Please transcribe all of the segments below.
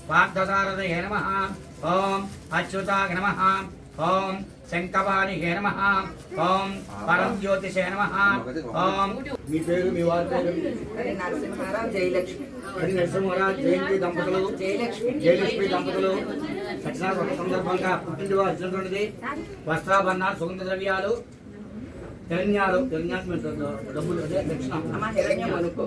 పార్థసారథయే నమః. ఓం అచ్యుతాయ నమః. ఓం శంకవాణియే నమః. ఓం పరంజ్యోతిషే నమః. ఓం మీ పేరు మీ వారి పేరు? నరసింహారావు జయలక్ష్మి. నరసింహారావు జయంతి దంపతులు జయలక్ష్మి దంపతులు సత్యనారాయణ సందర్భంగా పుట్టినరోజు వచ్చినటువంటిది. వస్త్రాభరణాలు, సుగంధ ద్రవ్యాలు, హిరణ్యాలు డబ్బులు అదే దక్షిణ. హిరణ్యం అనుకో.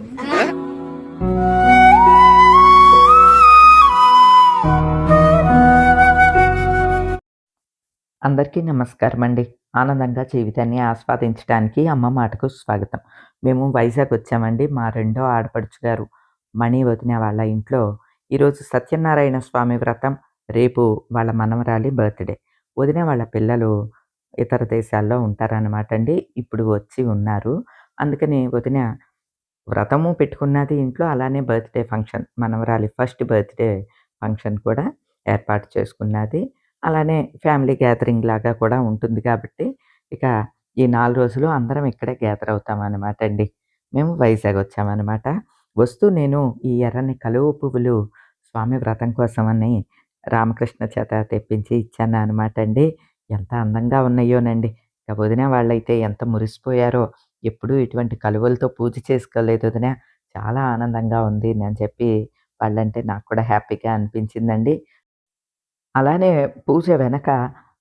అందరికీ నమస్కారం అండి. ఆనందంగా జీవితాన్ని ఆస్వాదించడానికి అమ్మ మాటకు స్వాగతం. మేము వైజాగ్ వచ్చామండి. మా రెండో ఆడపడుచు గారు మణి వదిన వాళ్ళ ఇంట్లో ఈరోజు సత్యనారాయణ స్వామి వ్రతం, రేపు వాళ్ళ మనవరాలి బర్త్డే. వదిన వాళ్ళ పిల్లలు ఇతర దేశాల్లో ఉంటారన్నమాట అండి. ఇప్పుడు వచ్చి ఉన్నారు. అందుకని వదిన వ్రతము పెట్టుకున్నది ఇంట్లో, అలానే బర్త్డే ఫంక్షన్, మనవరాలి ఫస్ట్ బర్త్డే ఫంక్షన్ కూడా ఏర్పాటు చేసుకున్నది. అలానే ఫ్యామిలీ గ్యాదరింగ్ లాగా కూడా ఉంటుంది కాబట్టి ఇక ఈ 4 రోజులు అందరం ఇక్కడే గ్యాదర్ అవుతామన్నమాట అండి. మేము వైజాగ్ వచ్చామన్నమాట. వస్తూ నేను ఈ ఎర్రని కలువ పువ్వులు స్వామి వ్రతం కోసమని రామకృష్ణ చేత తెప్పించి ఇచ్చాను అనమాట అండి. ఎంత అందంగా ఉన్నాయోనండి. ఇక వదిన వాళ్ళైతే ఎంత మురిసిపోయారో. ఎప్పుడూ ఇటువంటి కలువలతో పూజ చేసుకోలేదు వదిన, చాలా ఆనందంగా ఉంది అని చెప్పి వాళ్ళంటే నాకు కూడా హ్యాపీగా అనిపించిందండి. అలానే పూజ వెనక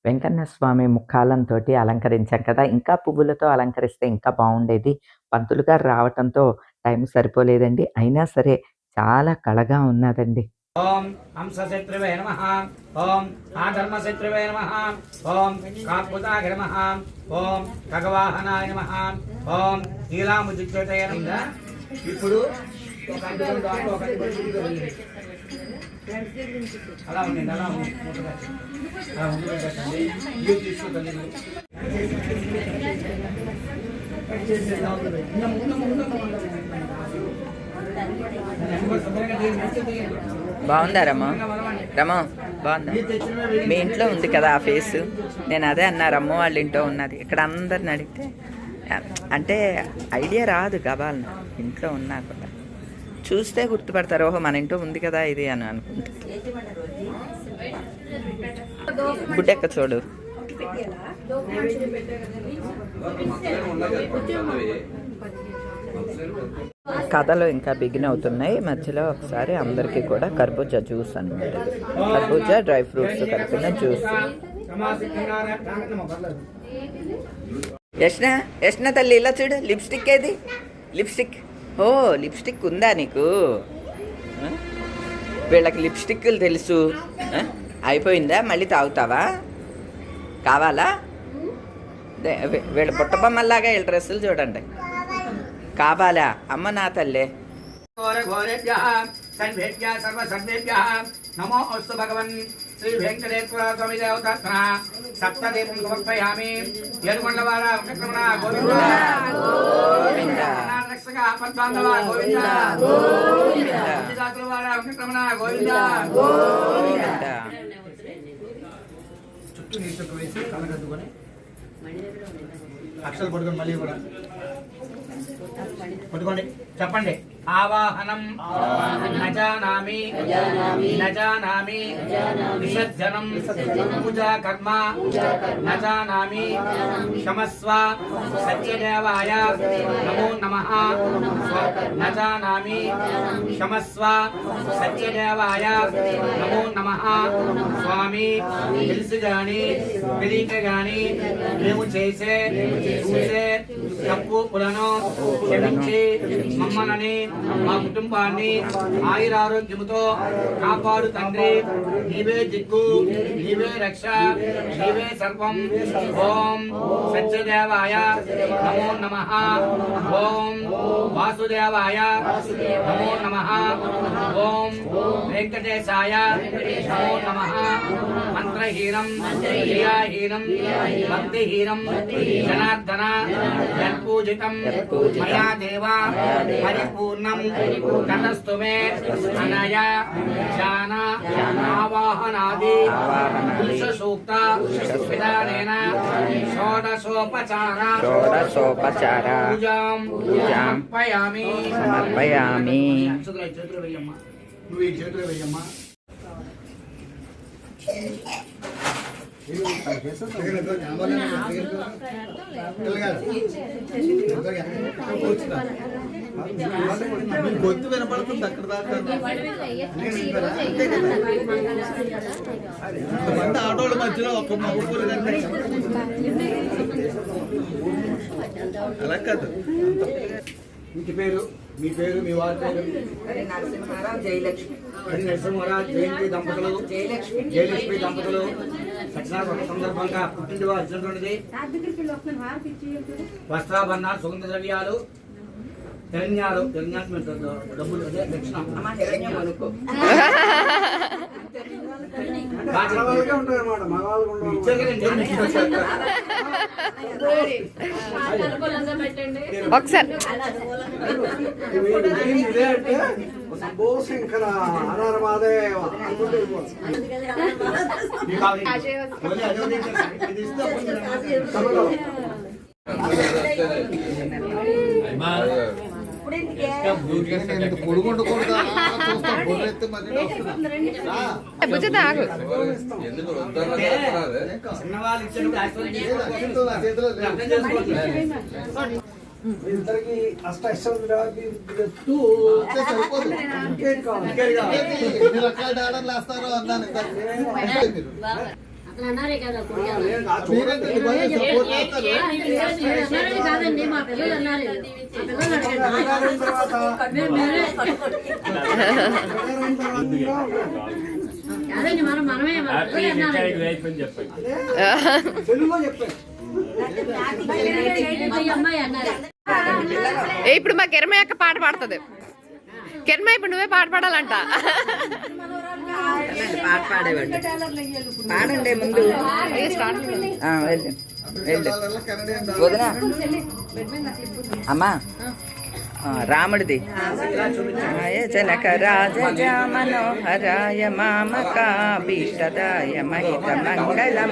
వెంకన్న స్వామి ముక్కాలంతో అలంకరించాం కదా, ఇంకా పువ్వులతో అలంకరిస్తే ఇంకా బాగుండేది. పంతులు గారు రావటంతో టైం సరిపోలేదండి. అయినా సరే చాలా కళగా ఉన్నదండి. ఓం హంసశత్రువే నమః. ఓం ఆధర్మశత్రువే నమః. ఓం కాకుతాయ నమః. ఓం ఖగవాహనాయ నమః. ఓం నీలాముద్రిక్యోతయ నమః. ఇప్పుడు ఒక అడ్డుకొని దాంట్లో ఒక అడ్డుకొని అలా ఉండండి, అలా ఉండండి, అలా ఉండి పెట్టండి. ఇల్లు తీసుకుంటుంది. బాగుందా రమ్మ? రమ్మ బాగుందా? మీ ఇంట్లో ఉంది కదా ఆ ఫేస్. నేను అదే అన్నా, రమ్మ వాళ్ళ ఇంట్లో ఉన్నది. ఇక్కడ అందరిని అడిగితే అంటే ఐడియా రాదు గబాలను. ఇంట్లో ఉన్నా కూడా చూస్తే గుర్తుపడతారు, ఓహో మన ఇంట్లో ఉంది కదా ఇది అని అనుకుంటా. గుడ్డెక్క చూడు. కథలు ఇంకా బిగిన్ అవుతున్నాయి. మధ్యలో ఒకసారి అందరికీ కూడా కర్బూజా జ్యూస్ అన్నమాట. కర్బూజా డ్రై ఫ్రూట్స్ కలిపిన జ్యూస్. యష్ణ తల్లి ఇలా చూడు, లిప్స్టిక్ ఏది? లిప్స్టిక్. ఓ లిప్స్టిక్ ఉందా నీకు? వీళ్ళకి లిప్స్టిక్లు తెలుసు. అయిపోయిందా? మళ్ళీ తాగుతావా? కావాలా? వీళ్ళ బుట్టబొమ్మల్లాగా వీళ్ళ డ్రెస్సులు చూడండి. కావాలా? అమ్మ నా తల్లే. నమో అస్తు భగవన్ శ్రీ వెంకటేశ్వర స్వామి దేవతాత్మన సప్తదీపం సమర్పయామి. ఏడుకొండవాడ వెంకటరమణ గోవింద గోవింద. రక్షక ఆపద్బాంధవ గోవింద గోవింద. వాడ వెంకటరమణ గోవింద గోవింద. చుట్టూ నీరు చుట్టూ వేసి కళ్ళగద్దుకొని అక్షలు పడుకొని మళ్ళీ కూడా పట్టుకోండి, చెప్పండి. ఆవాహనం నజానామి నజానామి విసర్జనం పూజా కర్మ నజానామి క్షమస్వ సత్యదేవాయ నమో నమః. నజానామి క్షమస్వ సత్యదేవాయ నమో నమః. స్వామి తెలిసి గాని తెలియక గాని మేము చేసే చూసే తప్పులను క్షమించి మమ్మల్ని మా కుటుంబాన్ని ఆయురారోగ్యముతో కాపాడు తండ్రి. నీవే దిక్కు, నీవే రక్ష, నీవే సర్వం. ఓం సత్యదేవాయ నమో నమః. ఓం వాసుదేవాయ నమో నమః. ఓం వెంకటేశాయ నమో నమః. మంత్రహీనం క్రియాహీనం భక్తిహీనం జనార్దన యత్పూజితం మయా దేవ పరిపూర్ణం తతస్తు మే అనయ ధ్యాన ఆవాహనాది పురుష సూక్త విధానేన షోడశోపచార పూజాం సమర్పయామి. సమర్పయామి. చేతులు వేయమ్మా, నువ్వు ఈ చేతులు వేయమ్మా. గొంతు వినపడుతుంది అక్కడ దాకా మంది ఆటోల మధ్యలో ఒక మగపూరు అలా కాదు. ఇంటి పేరు, మీ పేరు, మీ వారి పేరు? హరి నరసింహారావు జయలక్ష్మి. హరి నరసింహారావు జయంతి దంపతులు, జయలక్ష్మి దంపతులు సత్యనారాయణ సందర్భంగా పుట్టినరోజు వచ్చినటువంటిది. వస్త్రాభరణాలు, సుగంధ ద్రవ్యాలు, హిరణ్యాలు, డబ్బులు, అదే దక్షిణ. అమ్మ హిరణ్యం అనుకో. ఒకసారి శంకర హర మహాదేవ పొడుగుండకూడదు చిన్నవాళ్ళు ఇద్దరికి అష్టైశ్వర్యాలు రకాల ఆర్డర్లు వేస్తారు అన్నాను. కాదండి మా పిల్లలు అన్నారు అదండి మనమే అమ్మాయి అన్నారు. ఇప్పుడు మా కిరమయ్య అక్క పాట పాడుతుంది. కిరమయ్య ఇప్పుడు నువ్వే పాట పాడాలంట. పాట పాడేవాడు. పాడండి ముందు. వదినా అమ్మా రాముడిది. జనక రాజ మనోహరాయ మామకాభీష్టదాయ మహిత మంగళం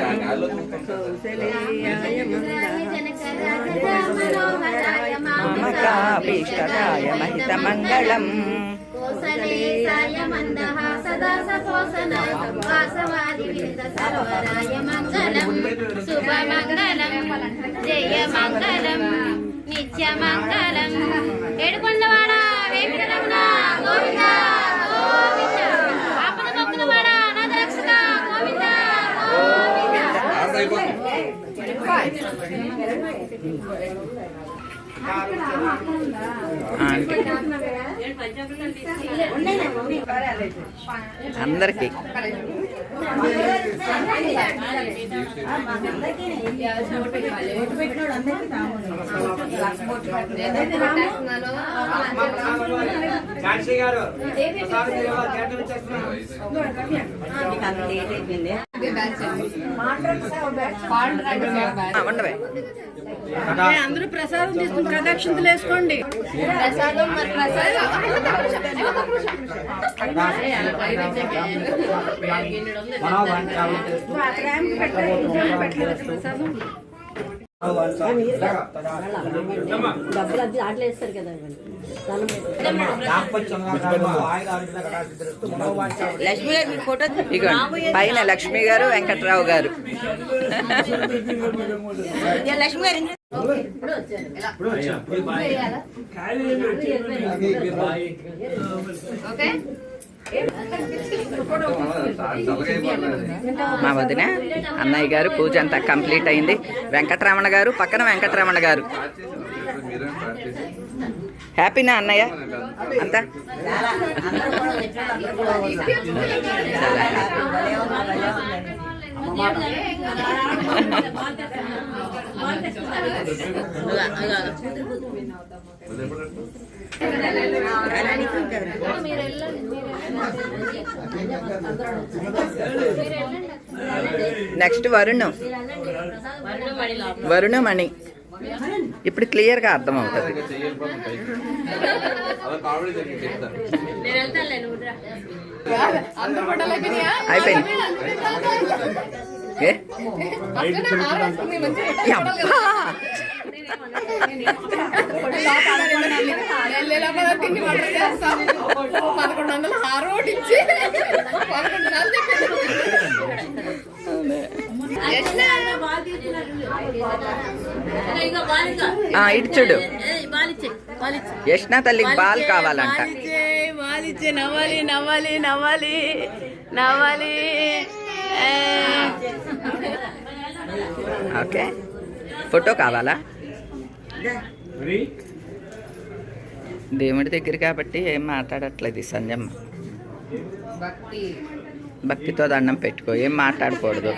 మామకాభీష్టదాయ మహిత మంగళం కోసలేశాయ మందహాసదా సపోసనాయ వాసవాది విరిత సర్వరాయ మంగళం శుభమంగళం జయ మంగళం నిత్య మంగళం ఏడుకొండవాడ వెంకటరమణ గోవింద గోవింద ఆపద మొక్కులవాడ అనాథ రక్షక గోవింద అందరికి శాంతి గారు ఉండవే అందరూ ప్రసాదం తీసుకుని ప్రదక్షిణలు వేసుకోండి. ప్రసాదం మరి ప్రసాదం డబ్బులు అది దాంట్లో వేస్తారు కదా. లక్ష్మి గారు మీరు ఫోటో ఇగోండి. పైన లక్ష్మి గారు, వెంకట్రావు గారు. లక్ష్మి గారు ఓకే మా వదిన అన్నయ్య గారు పూజ అంతా కంప్లీట్ అయింది. వెంకటరమణ గారు పక్కన వెంకటరమణ గారు. హ్యాపీనా అన్నయ్య అంతా? నెక్స్ట్ వరుణమణి. ఇప్పుడు క్లియర్ గా అర్థం అవుతుంది. అయిపోయింది. ఇటు చూడు. యష్ణ తల్లికి బాల్ కావాలంట. వాలిచ్చే నవ్వాలి నవ్వాలి నవ్వాలి నవ్వాలి. ఓకే, ఫోటో కావాలా? దేవుడి దగ్గర కాబట్టి ఏం మాట్లాడట్లేదు ఈ సంజమ్మ. భక్తితో దండం పెట్టుకో, ఏం మాట్లాడకూడదు.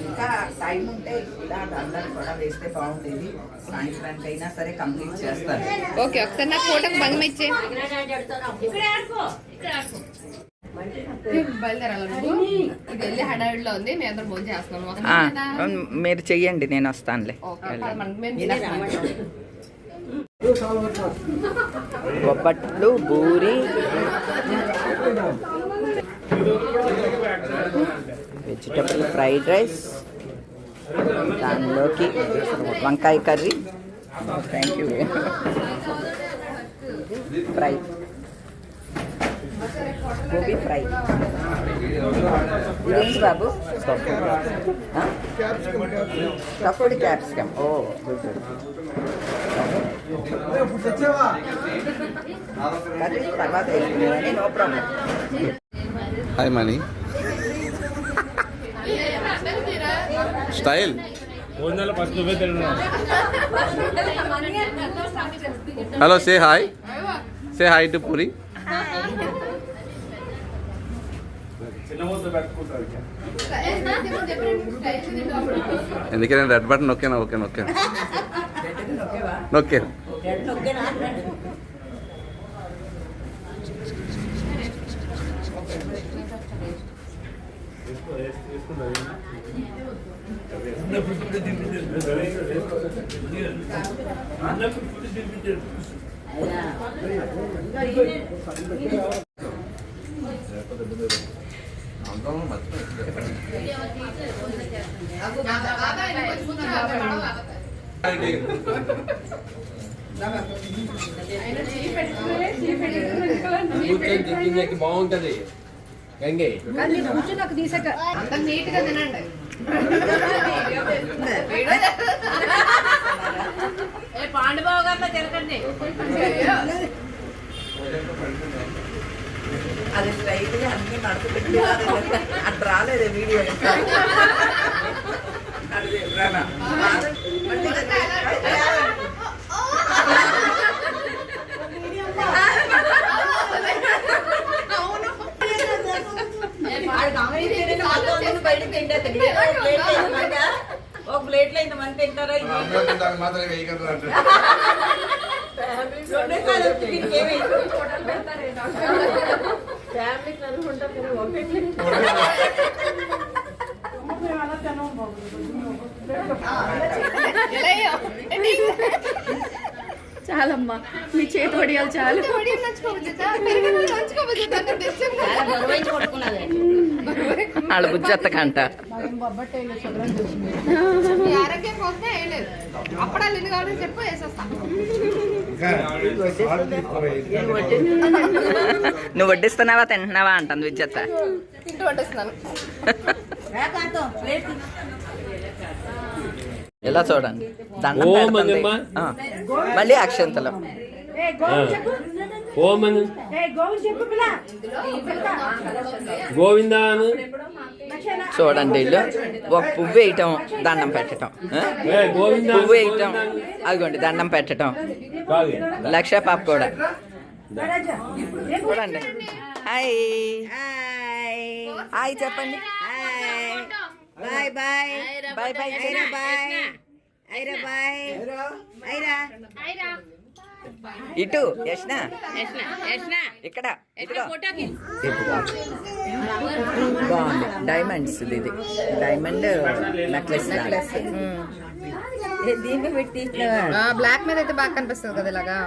ఇంకా టైం ఉంటే ఇలా దండం కూడా వేస్తే బాగుండేది. సాయంత్రానికి అయినా సరే కంప్లీట్ చేస్తారు. ఓకే, ఒకసారి నాకు ఫోటోకి భంగం ఇచ్చే. బయలుదేరాలి నువ్వు. ఇది వెళ్ళి హడావిడిలో ఉంది, మేము అందరం భోజనం చేస్తున్నాము. మీరు చెయ్యండి, నేను వస్తానులే. బొబ్బట్లు, బూరి, వెజిటబుల్ ఫ్రైడ్ రైస్, దానిలోకి వంకాయ కర్రీ, థ్యాంక్ యూ, ఫ్రై, గోబీ ఫ్రై. ఇదేంటి బాబు? Stuffed capsicum. Oh good. Curry తర్వాత వేసుకునేవని, నో ప్రాబ్లం. హాయ్ మనీ style. Hello, say hi, say hi to Puri. ఎందుకంటే రెడ్ బటన్ నొక్కాను. ఓకే నొక్కాను. బాగుంటది గంగే. అంత నీట్ గా తినండి. పాండుబాబు గారిలో తిరగండి. అది స్ట్రైట్గా అన్ని నడుపు పెట్టి అట్లా రాలేదు వీడియో. ఒక ప్లేట్ లో ఇంతమంది తింటారా? చాలమ్మా, మీ చేతి వడియాలు చాలు. వాళ్ళు బుజ్జెత్తకంట. ఆరోగ్యం కోసమే వేయలేదు. అప్పుడాలు ఎన్ని కావాలని చెప్పి వేసేస్తా. నువ్వు వడ్డిస్తున్నావా తింటున్నావా అంటుంది విద్యత్త. తింటూ వడ్డిస్తున్నాను. ఇలా చూడండి, దండం పెడుతుంది. మళ్ళీ అక్షంతలు. గోవిందా చూడండి, వీళ్ళు ఒక పువ్వు వేయటం, దండం పెట్టడం, పువ్వు వేయటం, అదిగోండి దండం పెట్టడం. లక్ష పాప కూడా చూడండి. హాయ్ హాయ్ చెప్పండి. Bye bye bye bye bye. Aira bye. Aira ఇటు యష్ణ ఇక్కడ బాగుంది. డైమండ్స్, ఇది డైమండ్ నెక్లెస్. దీన్ని పెట్టి బ్లాక్ మీద అయితే బాగా కనిపిస్తుంది కదా ఇలాగా.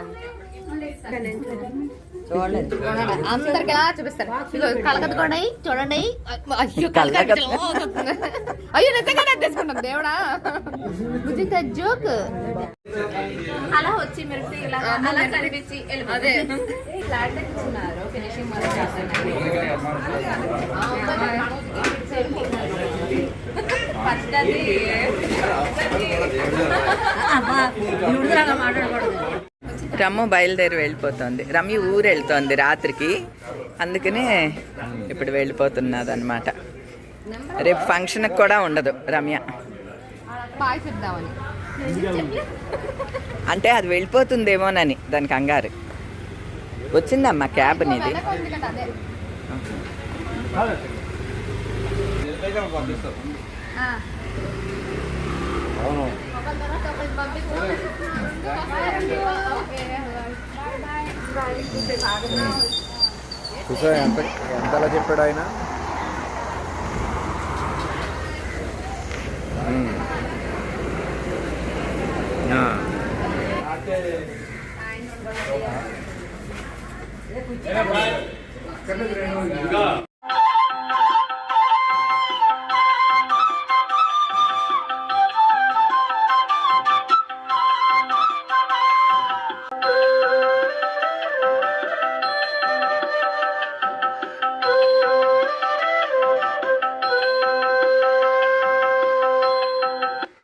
చూడండి, అందరికి ఎలా చూపిస్తారు. కలకత్తుకోండి చూడండి. అయ్యో నిజంగానే తీసుకున్నాం దేవుడా. జోక్. అలా వచ్చి మీరు ఇలా అలా కనిపించి అదే ఫ్లాట్ ఇస్తున్నారు ఫినిషింగ్ మనం చేస్తున్నారు రమ్ము బయలుదేరి వెళ్ళిపోతుంది. రమ్య ఊరు వెళ్తోంది రాత్రికి, అందుకనే ఇప్పుడు వెళ్ళిపోతున్నది అనమాట. రేపు ఫంక్షన్కి కూడా ఉండదు రమ్య. బాయ్ చెప్దామని అంటే అది వెళ్ళిపోతుందేమోనని దానికి కంగారు. వచ్చిందమ్మా క్యాబ్ నీది. చూసా ఎంతలా చెప్పాడు ఆయన. ఇంకా